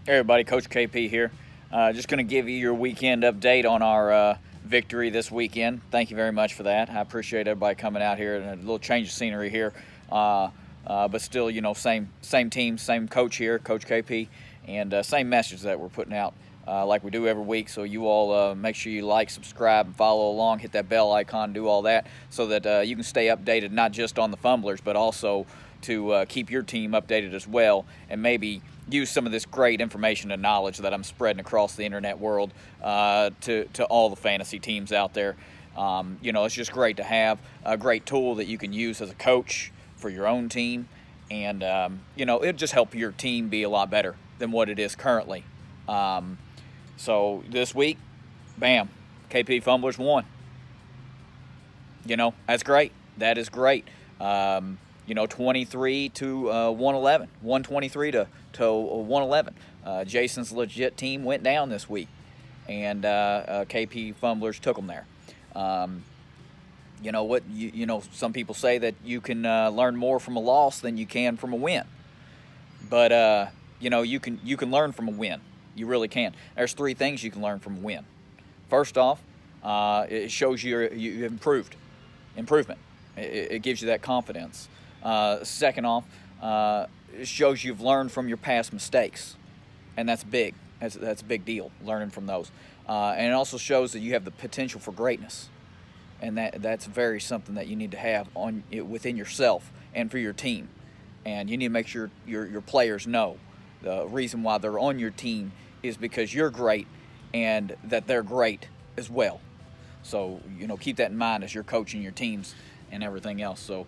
Hey everybody, Coach KP here. Just going to give you your weekend update on our victory this weekend. Thank you very much for that. I appreciate everybody coming out here and a little change of scenery here. But still, same team, same coach here, Coach KP, and same message that we're putting out like we do every week. So you all make sure you like, subscribe, and follow along. Hit that bell icon, do all that, so that you can stay updated not just on the Fumblers, but also to keep your team updated as well, and maybe use some of this great information and knowledge that I'm spreading across the internet world to all the fantasy teams out there. It's just great to have a great tool that you can use as a coach for your own team, and it'll just help your team be a lot better than what it is currently. So this week, bam, KP Fumblers won. That's great. That is great. 23 to 111, 123 to 111. Jason's legit team went down this week, and KP Fumblers took them there. Some people say that you can learn more from a loss than you can from a win, but you can learn from a win. You really can. There's three things you can learn from a win. First off, it shows you improvement. It gives you that confidence. Second off, it shows you've learned from your past mistakes, and that's big. That's a big deal, learning from those. And it also shows that you have the potential for greatness, and that's very something that you need to have within yourself and for your team. And you need to make sure your players know the reason why they're on your team is because you're great and that they're great as well. So keep that in mind as you're coaching your teams and everything else. So.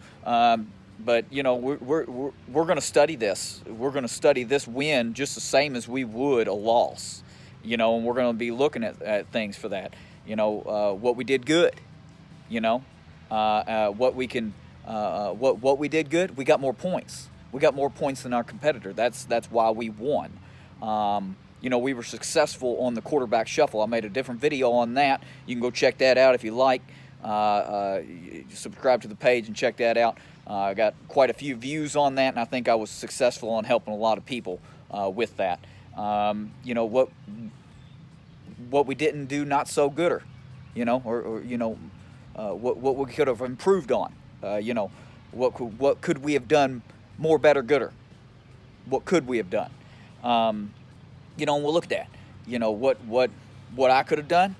But we're going to study this. We're going to study this win just the same as we would a loss. And we're going to be looking at things for that. What we did good. What we can. What we did good. We got more points. We got more points than our competitor. That's why we won. We were successful on the quarterback shuffle. I made a different video on that. You can go check that out if you like. Subscribe to the page and check that out. I got quite a few views on that, and I think I was successful on helping a lot of people with that. What we didn't do not so gooder, what we could have improved on. What could we have done more, better, gooder? What could we have done? And we'll look at that. What I could have done.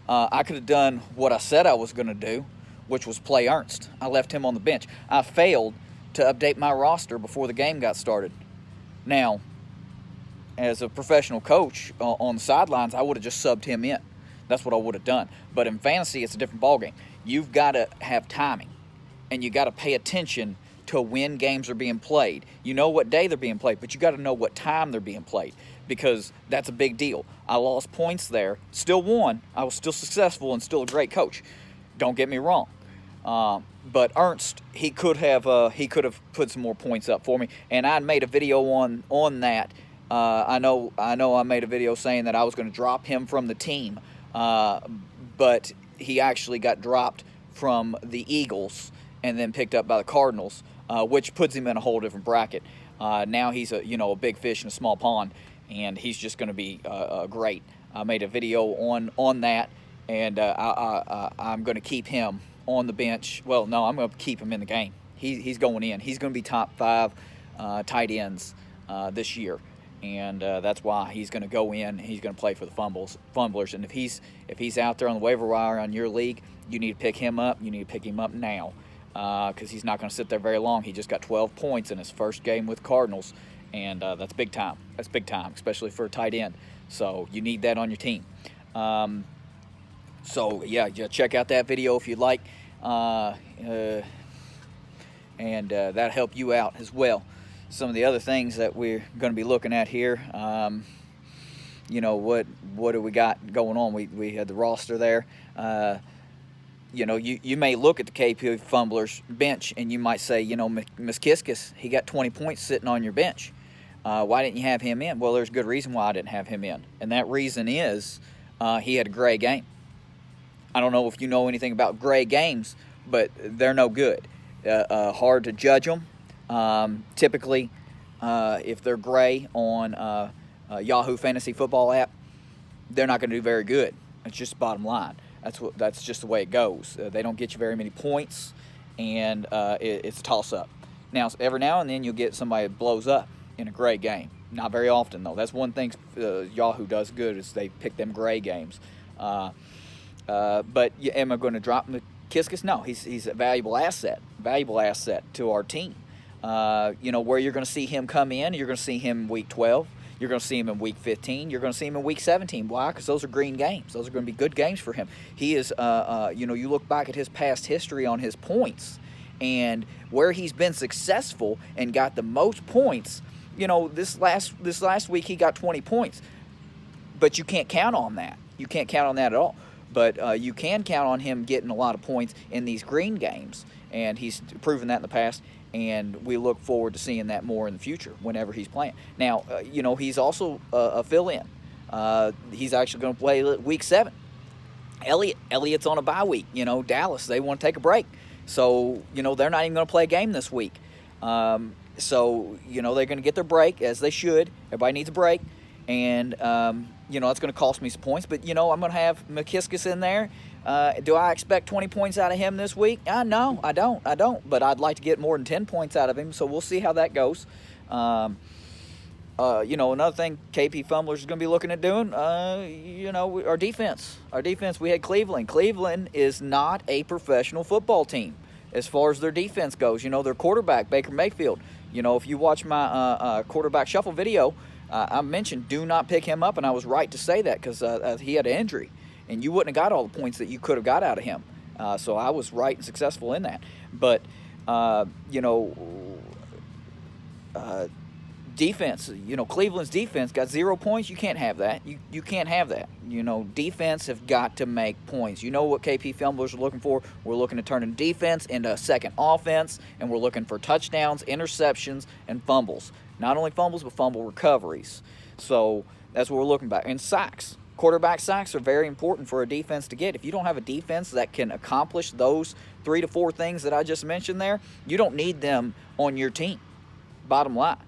I could have done what I said I was going to do, which was play Ernst. I left him on the bench. I failed to update my roster before the game got started. Now, as a professional coach on the sidelines, I would have just subbed him in. That's what I would have done. But in fantasy, it's a different ballgame. You've got to have timing, and you got to pay attention to when games are being played. You know what day they're being played, but you got to know what time they're being played, because that's a big deal. I lost points there, still won. I was still successful and still a great coach. Don't get me wrong. But Ernst, he could have put some more points up for me, and I made a video on that. I know I made a video saying that I was going to drop him from the team, but he actually got dropped from the Eagles and then picked up by the Cardinals, which puts him in a whole different bracket. Now he's a big fish in a small pond, and he's just going to be great. I made a video on that, and I'm going to keep him on the bench. Well, no, I'm going to keep him in the game. He's going in. He's going to be top 5 tight ends this year, and that's why he's going to go in. He's going to play for the Fumblers, and if he's out there on the waiver wire on your league, you need to pick him up. You need to pick him up now, because he's not going to sit there very long. He just got 12 points in his first game with Cardinals, and that's big time. That's big time, especially for a tight end. So you need that on your team. So check out that video if you'd like, and that'll help you out as well. Some of the other things that we're going to be looking at here, what do we got going on? We had the roster there. You may look at the KP Fumblers bench and you might say, Miskiskis, he got 20 points sitting on your bench. Why didn't you have him in? Well, there's a good reason why I didn't have him in, and that reason is he had a gray game. I don't know if you know anything about gray games, but they're no good. Hard to judge them. Typically, if they're gray on Yahoo Fantasy Football app, they're not going to do very good. It's just bottom line. That's just the way it goes. They don't get you very many points, and it's a toss-up. Now, every now and then you'll get somebody that blows up in a great game. Not very often, though. That's one thing Yahoo does good is they pick them gray games. But am I going to drop McKiskis? No, he's a valuable asset to our team. Where you're going to see him come in, you're going to see him in week 12. You're going to see him in week 15. You're going to see him in week 17. Why? Because those are green games. Those are going to be good games for him. He is, you look back at his past history on his points and where he's been successful and got the most points. This last week he got 20 points, but you can't count on that. You can't count on that at all. But you can count on him getting a lot of points in these green games, and he's proven that in the past. And we look forward to seeing that more in the future whenever he's playing. Now, he's also a fill-in. He's actually going to play week 7. Elliott's on a bye week. Dallas, they want to take a break. So, they're not even going to play a game this week. So, they're going to get their break, as they should. Everybody needs a break. And, that's going to cost me some points. But, I'm going to have McKiskis in there. Do I expect 20 points out of him this week? No, I don't. But I'd like to get more than 10 points out of him, so we'll see how that goes. Another thing KP Fumblers is going to be looking at doing, our defense. Our defense, we had Cleveland. Cleveland is not a professional football team as far as their defense goes. Their quarterback, Baker Mayfield. If you watch my quarterback shuffle video, I mentioned do not pick him up, and I was right to say that because he had an injury. And you wouldn't have got all the points that you could have got out of him. So I was right and successful in that. But, defense, Cleveland's defense got 0 points. You can't have that. You can't have that. Defense have got to make points. You know what KP Fumblers are looking for? We're looking to turn in defense into a second offense, and we're looking for touchdowns, interceptions, and fumbles. Not only fumbles, but fumble recoveries. So that's what we're looking at. And sacks. Quarterback sacks are very important for a defense to get. If you don't have a defense that can accomplish those 3 to 4 things that I just mentioned there, you don't need them on your team, bottom line.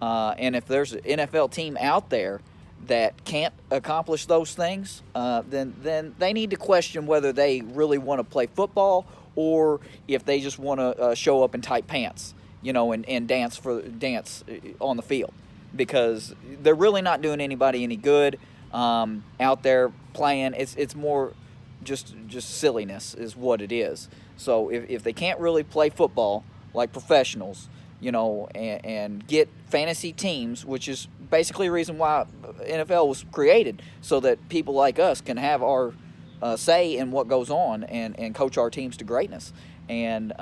And if there's an NFL team out there that can't accomplish those things, then they need to question whether they really want to play football or if they just want to show up in tight pants, and dance on the field, because they're really not doing anybody any good. Out there playing, it's more just silliness is what it is. So if they can't really play football like professionals, and get fantasy teams, which is basically the reason why NFL was created, so that people like us can have our say in what goes on and coach our teams to greatness. And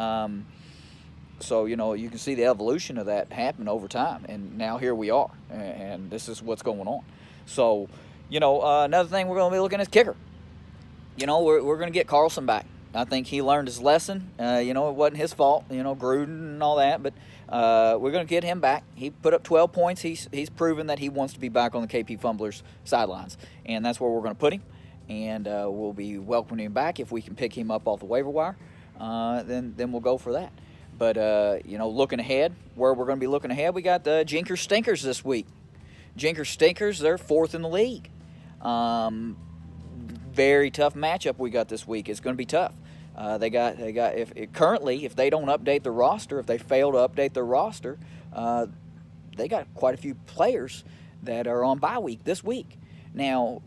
so, you can see the evolution of that happen over time. And now here we are, and this is what's going on. So, another thing we're going to be looking at is kicker. We're going to get Carlson back. I think he learned his lesson. It wasn't his fault, Gruden and all that, but we're going to get him back. He put up 12 points. He's proven that he wants to be back on the KP Fumblers sidelines, and that's where we're going to put him. And we'll be welcoming him back. If we can pick him up off the waiver wire, then we'll go for that. But, looking ahead, where we're going to be looking ahead, we got the Jinkers Stinkers this week. Jinkers Stinkers, they're 4th in the league. Very tough matchup we got this week. It's going to be tough. They got if they don't update the roster, if they fail to update their roster, they got quite a few players that are on bye week this week. Now,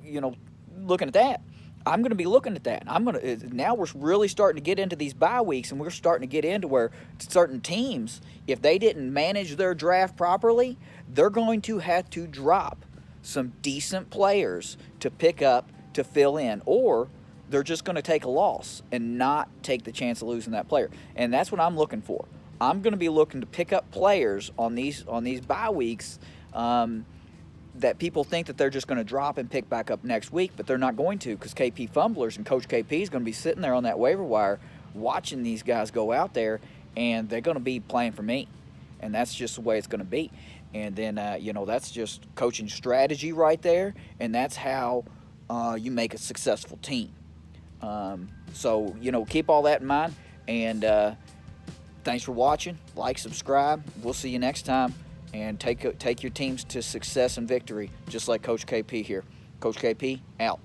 looking at that, I'm going to be looking at that. Now we're really starting to get into these bye weeks, and we're starting to get into where certain teams, if they didn't manage their draft properly, they're going to have to drop some decent players to pick up to fill in, or they're just going to take a loss and not take the chance of losing that player. And that's what I'm looking for. I'm going to be looking to pick up players on these bye weeks that people think that they're just going to drop and pick back up next week, but they're not going to, because KP Fumblers and Coach KP is going to be sitting there on that waiver wire watching these guys go out there, and they're going to be playing for me. And that's just the way it's going to be. And then, that's just coaching strategy right there, and that's how you make a successful team. So, keep all that in mind, and thanks for watching. Like, subscribe. We'll see you next time. and take your teams to success and victory, just like Coach KP here. Coach KP, out.